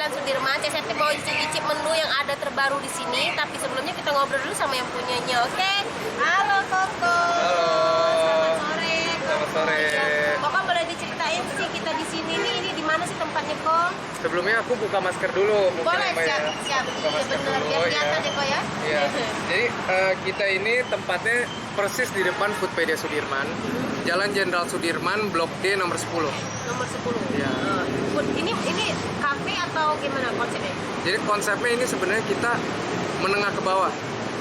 Jalan Sudirman. Cek mau icip-icip menu yang ada terbaru di sini. Tapi sebelumnya kita ngobrol dulu sama yang punyanya, oke? Halo Koko. Halo. Selamat sore. Selamat sore. Koko boleh diceritain sih kita di sini nih, ini di mana sih tempatnya Kok? Sebelumnya aku buka masker dulu. Mungkin Boleh, apa ya? siap. Buka Iya masker bener, dulu, biar kelihatan ya. ya Kok ya. Iya. Jadi kita ini tempatnya persis di depan Foodpedia Sudirman, Jalan Jenderal Sudirman, Blok D nomor 10. Nomor 10. Iya. Ini kafe atau gimana konsepnya? Jadi konsepnya ini sebenarnya kita menengah ke bawah.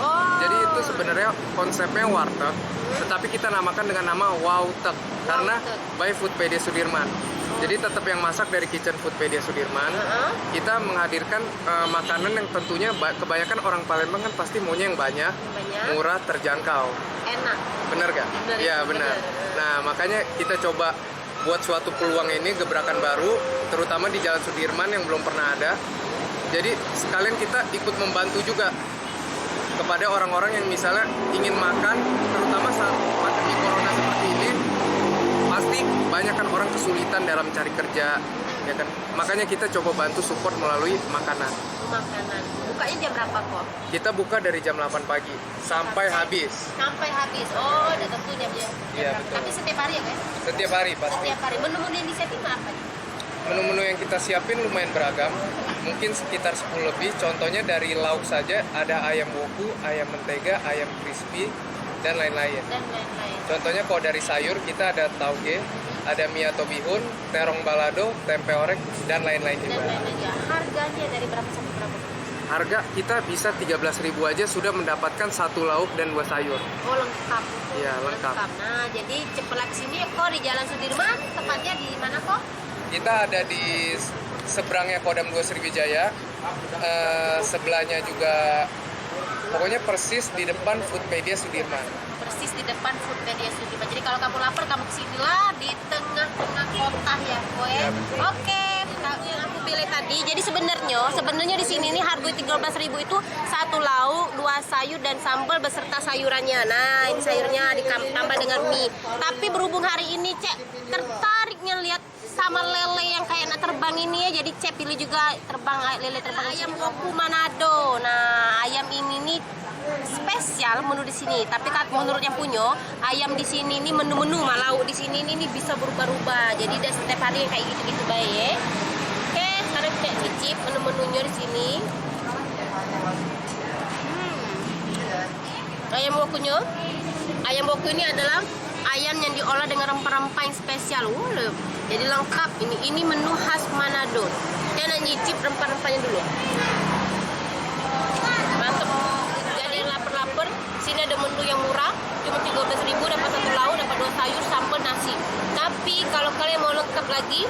Oh. Jadi itu sebenarnya konsepnya warteg, tetapi kita namakan dengan nama Wautek karena by Foodpedia Sudirman. Jadi tetap yang masak dari Kitchen Foodpedia Sudirman. Kita menghadirkan makanan yang tentunya kebanyakan orang Palembang kan pasti maunya yang banyak, murah, terjangkau. Enak. Bener gak? Iya benar. Nah makanya kita coba buat suatu peluang ini, gebrakan baru, terutama di Jalan Sudirman yang belum pernah ada. Jadi sekalian kita ikut membantu juga kepada orang-orang yang misalnya ingin makan, terutama saat pandemi corona seperti ini, pasti banyak kan orang kesulitan dalam cari kerja, ya kan? Makanya kita coba bantu support melalui makanan. Makanan. Bukanya jam berapa Kok? Kita buka dari jam 8 pagi sampai habis. Sampai habis. Oh, udah tentu jam Iya, berapa. betul. Tapi setiap hari ya, guys? Setiap hari pasti. Setiap hari. Menu-menu yang disiapin apa nih? Menu-menu yang kita siapin lumayan beragam, mungkin sekitar 10 lebih. Contohnya dari lauk saja ada ayam woku, ayam mentega, ayam crispy, dan lain-lain. Dan lain-lain. Contohnya kalau dari sayur kita ada tauge, ada mie atau bihun, terong balado, tempe orek, dan lain-lain Dan juga. lain-lain ya. Harganya dari berapa sampai berapa? Harga kita bisa 13.000 aja sudah mendapatkan satu lauk dan 2 sayur. Oh, lengkap. Iya, lengkap. Nah, jadi cepet sini Kok di Jalan Sudirman, tepatnya di mana Kok? Kita ada di seberangnya Kodam 2 Sriwijaya, sebelahnya juga, pokoknya persis di depan Foodpedia Sudirman. Persis di depan Foodpedia Sudirman. Jadi kalau kamu lapar, kamu kesinilah di tengah-tengah kota ya, Kok ya. Oke, yang aku pilih tadi. Jadi sebenarnya di sini nih harga 13.000 itu satu lauk, 2 sayur dan sambal beserta sayurannya. Nah, ini sayurnya ditambah dengan mie. Tapi berhubung hari ini Cek tertariknya lihat sama lele yang kayak anak terbang ini ya, jadi Cek pilih juga lele terbang ayam woku Manado. Nah, ayam ini nih spesial menu di sini. Tapi menurut yang punya ayam di sini nih menu-menu lauk di sini nih bisa berubah-ubah. Jadi udah setiap hari yang kayak gitu-gitu baik ya. Oke, sekarang kita cicip menu-menunya di sini. Ayam wokunya. Ayam woku ini adalah ayam yang diolah dengan rempah-rempah yang spesial. Jadi lengkap. Ini menu khas Manado. Kita nak nyicip rempah-rempahnya dulu. Mantap. Jadi lapar-lapar, sini ada menu yang murah, cuma 13.000 dapat satu lauk, dapat 2 sayur, sambal, nasi. Tapi kalau kalian mau lengkap lagi,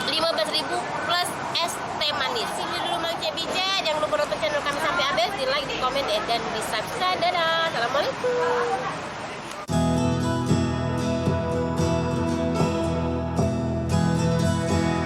15.000 plus es teh manis. Sini dulu Mang Cek Bija. Jangan lupa nonton channel kami sampai habis, di like, di komen, dan di subscribe. Dadah. Assalamualaikum.